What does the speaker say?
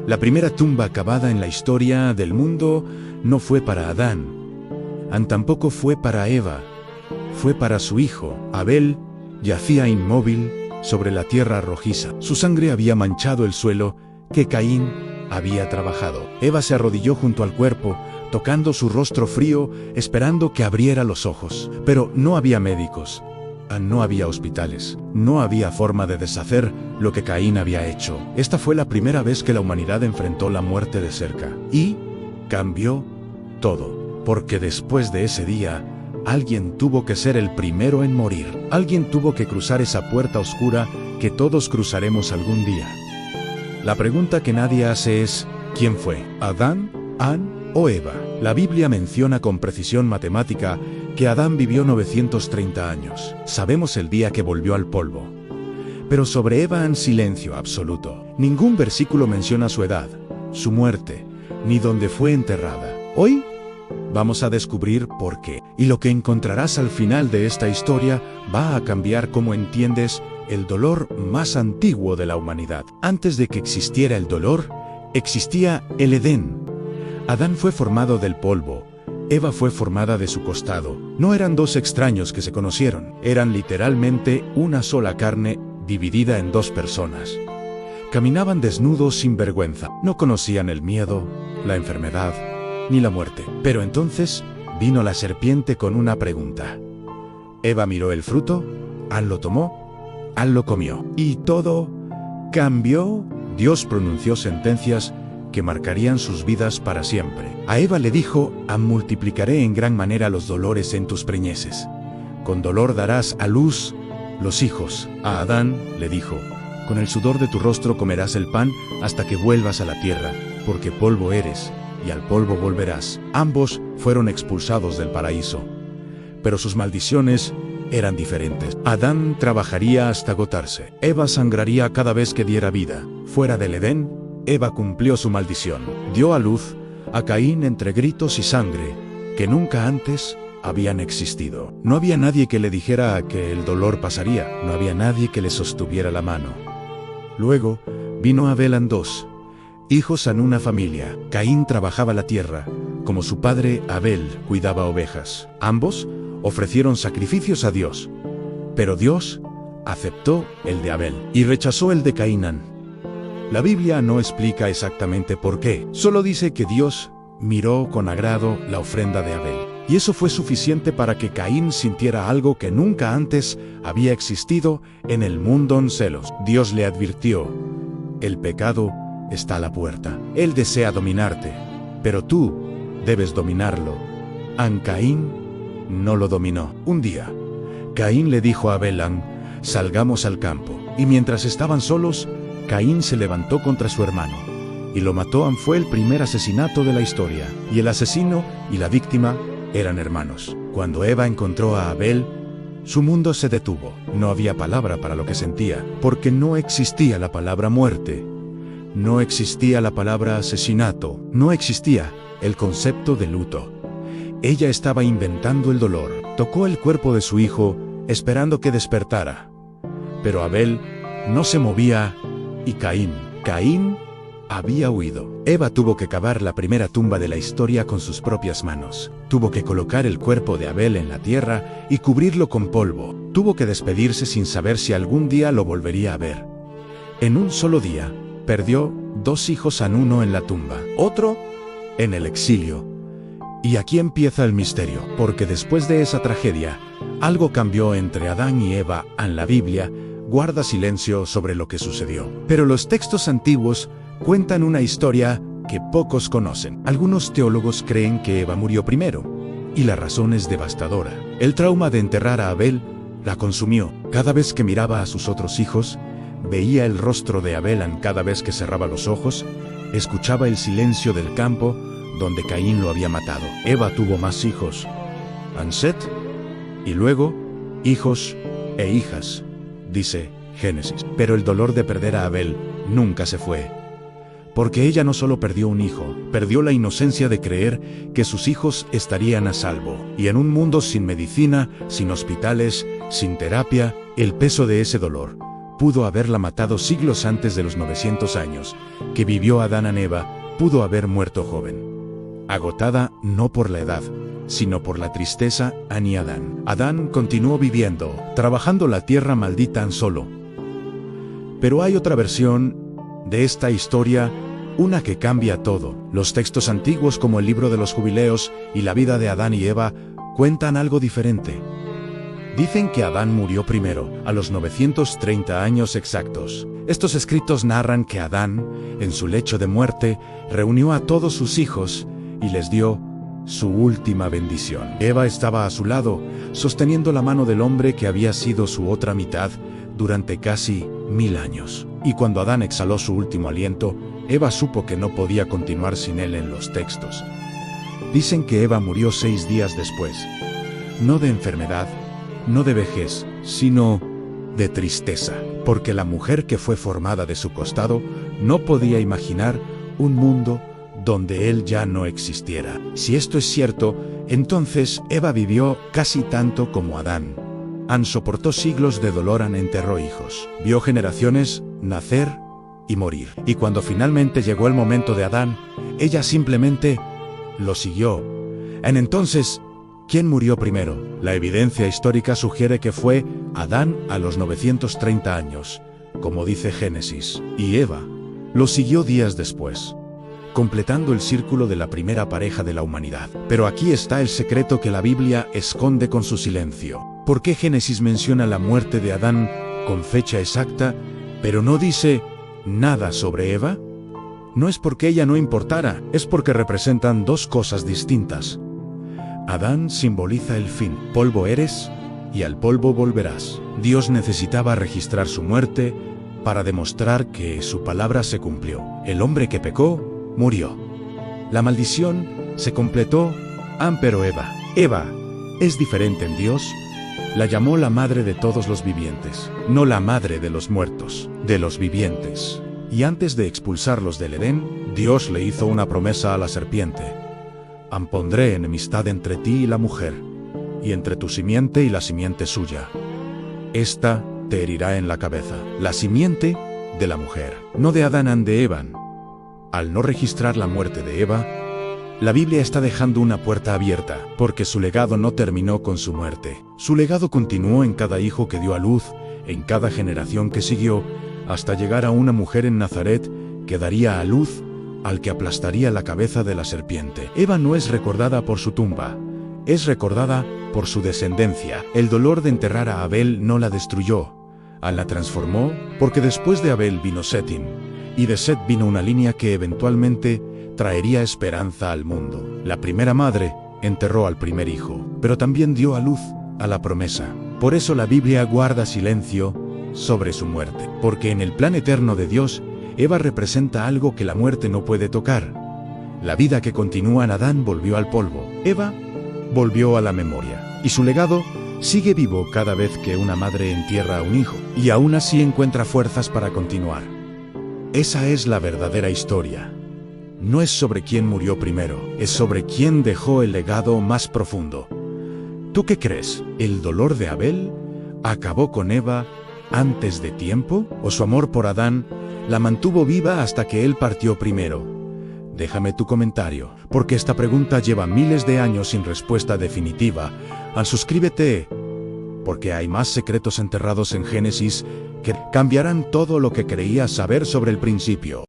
La primera tumba cavada en la historia del mundo no fue para Adán, tampoco fue para Eva, fue para su hijo. Abel yacía inmóvil sobre la tierra rojiza. Su sangre había manchado el suelo que Caín había trabajado. Eva se arrodilló junto al cuerpo, tocando su rostro frío, esperando que abriera los ojos. Pero no había médicos, no había hospitales, no había forma de deshacer lo que Caín había hecho. Esta fue la primera vez que la humanidad enfrentó la muerte de cerca. Y cambió todo, porque después de ese día, alguien tuvo que ser el primero en morir. Alguien tuvo que cruzar esa puerta oscura que todos cruzaremos algún día. La pregunta que nadie hace es, ¿quién fue? ¿Adán, An o Eva? La Biblia menciona con precisión matemática que Adán vivió 930 años. Sabemos el día que volvió al polvo. Pero sobre Eva en silencio absoluto. Ningún versículo menciona su edad, su muerte, ni dónde fue enterrada. Hoy vamos a descubrir por qué. Y lo que encontrarás al final de esta historia va a cambiar cómo entiendes el dolor más antiguo de la humanidad. Antes de que existiera el dolor, existía el Edén. Adán fue formado del polvo, Eva fue formada de su costado. No eran dos extraños que se conocieron, eran literalmente una sola carne dividida en dos personas. Caminaban desnudos sin vergüenza, no conocían el miedo, la enfermedad, ni la muerte. Pero entonces vino la serpiente con una pregunta. Eva miró el fruto, Adán lo tomó, Adán lo comió. Y todo cambió. Dios pronunció sentencias que marcarían sus vidas para siempre. A Eva le dijo, multiplicaré en gran manera los dolores en tus preñeces. Con dolor darás a luz los hijos. A Adán le dijo, con el sudor de tu rostro comerás el pan hasta que vuelvas a la tierra, porque polvo eres, y al polvo volverás. Ambos fueron expulsados del paraíso, pero sus maldiciones eran diferentes. Adán trabajaría hasta agotarse. Eva sangraría cada vez que diera vida. Fuera del Edén, Eva cumplió su maldición. Dio a luz a Caín entre gritos y sangre, que nunca antes habían existido. No había nadie que le dijera que el dolor pasaría. No había nadie que le sostuviera la mano. Luego vino Abel en dos hijos en una familia. Caín trabajaba la tierra, como su padre Abel cuidaba ovejas. Ambos ofrecieron sacrificios a Dios, pero Dios aceptó el de Abel y rechazó el de Cainán. La Biblia no explica exactamente por qué, solo dice que Dios miró con agrado la ofrenda de Abel. Y eso fue suficiente para que Caín sintiera algo que nunca antes había existido en el mundo en celos. Dios le advirtió, el pecado está a la puerta. Él desea dominarte, pero tú debes dominarlo. Caín no lo dominó. Un día, Caín le dijo a Abel, salgamos al campo. Y mientras estaban solos, Caín se levantó contra su hermano y lo mató. Fue el primer asesinato de la historia, y el asesino y la víctima eran hermanos. Cuando Eva encontró a Abel, su mundo se detuvo. No había palabra para lo que sentía, porque no existía la palabra muerte, no existía la palabra asesinato, no existía el concepto de luto. Ella estaba inventando el dolor. Tocó el cuerpo de su hijo, esperando que despertara. Pero Abel no se movía y Caín había huido. Eva tuvo que cavar la primera tumba de la historia con sus propias manos. Tuvo que colocar el cuerpo de Abel en la tierra y cubrirlo con polvo. Tuvo que despedirse sin saber si algún día lo volvería a ver. En un solo día, perdió 2 hijos, uno en la tumba, otro en el exilio. Y aquí empieza el misterio, porque después de esa tragedia, algo cambió entre Adán y Eva. En la Biblia guarda silencio sobre lo que sucedió. Pero los textos antiguos cuentan una historia que pocos conocen. Algunos teólogos creen que Eva murió primero, y la razón es devastadora. El trauma de enterrar a Abel la consumió. Cada vez que miraba a sus otros hijos, veía el rostro de Abel. Cada vez que cerraba los ojos, escuchaba el silencio del campo donde Caín lo había matado. Eva tuvo más hijos, Set, y luego hijos e hijas, dice Génesis. Pero el dolor de perder a Abel nunca se fue, porque ella no solo perdió un hijo, perdió la inocencia de creer que sus hijos estarían a salvo. Y en un mundo sin medicina, sin hospitales, sin terapia, el peso de ese dolor pudo haberla matado siglos antes de los 900 años que vivió Adán y Eva, pudo haber muerto joven. Agotada no por la edad, sino por la tristeza, Ani Adán. Adán continuó viviendo, trabajando la tierra maldita tan solo. Pero hay otra versión de esta historia, una que cambia todo. Los textos antiguos como el libro de los Jubileos y la vida de Adán y Eva cuentan algo diferente. Dicen que Adán murió primero, a los 930 años exactos. Estos escritos narran que Adán, en su lecho de muerte, reunió a todos sus hijos y les dio su última bendición. Eva estaba a su lado, sosteniendo la mano del hombre que había sido su otra mitad durante casi 1000 años. Y cuando Adán exhaló su último aliento, Eva supo que no podía continuar sin él en los textos. Dicen que Eva murió 6 días después, no de enfermedad, no de vejez, sino de tristeza, porque la mujer que fue formada de su costado no podía imaginar un mundo donde él ya no existiera. Si esto es cierto, entonces Eva vivió casi tanto como Adán. An soportó siglos de dolor, An enterró hijos, vio generaciones nacer y morir. Y cuando finalmente llegó el momento de Adán, ella simplemente lo siguió. Entonces, ¿quién murió primero? La evidencia histórica sugiere que fue Adán a los 930 años, como dice Génesis, y Eva lo siguió días después, completando el círculo de la primera pareja de la humanidad. Pero aquí está el secreto que la Biblia esconde con su silencio. ¿Por qué Génesis menciona la muerte de Adán con fecha exacta, pero no dice nada sobre Eva? No es porque ella no importara, es porque representan dos cosas distintas. Adán simboliza el fin. Polvo eres y al polvo volverás. Dios necesitaba registrar su muerte para demostrar que su palabra se cumplió. El hombre que pecó, murió. La maldición se completó, pero Eva es diferente en Dios. La llamó la madre de todos los vivientes, no la madre de los muertos, de los vivientes. Y antes de expulsarlos del Edén, Dios le hizo una promesa a la serpiente. Pondré enemistad entre ti y la mujer, y entre tu simiente y la simiente suya. Esta te herirá en la cabeza. La simiente de la mujer, no de Adán de Eva. Al no registrar la muerte de Eva, la Biblia está dejando una puerta abierta, porque su legado no terminó con su muerte. Su legado continuó en cada hijo que dio a luz, en cada generación que siguió, hasta llegar a una mujer en Nazaret que daría a luz al que aplastaría la cabeza de la serpiente. Eva no es recordada por su tumba, es recordada por su descendencia. El dolor de enterrar a Abel no la destruyó, la transformó, porque después de Abel vino Setim, y de Set vino una línea que eventualmente traería esperanza al mundo. La primera madre enterró al primer hijo, pero también dio a luz a la promesa. Por eso la Biblia guarda silencio sobre su muerte, porque en el plan eterno de Dios, Eva representa algo que la muerte no puede tocar. La vida que continúa en Adán volvió al polvo. Eva volvió a la memoria, y su legado sigue vivo cada vez que una madre entierra a un hijo, y aún así encuentra fuerzas para continuar. Esa es la verdadera historia. No es sobre quién murió primero, es sobre quién dejó el legado más profundo. ¿Tú qué crees? ¿El dolor de Abel acabó con Eva antes de tiempo? ¿O su amor por Adán la mantuvo viva hasta que él partió primero? Déjame tu comentario, porque esta pregunta lleva miles de años sin respuesta definitiva. Suscríbete, porque hay más secretos enterrados en Génesis que cambiarán todo lo que creías saber sobre el principio.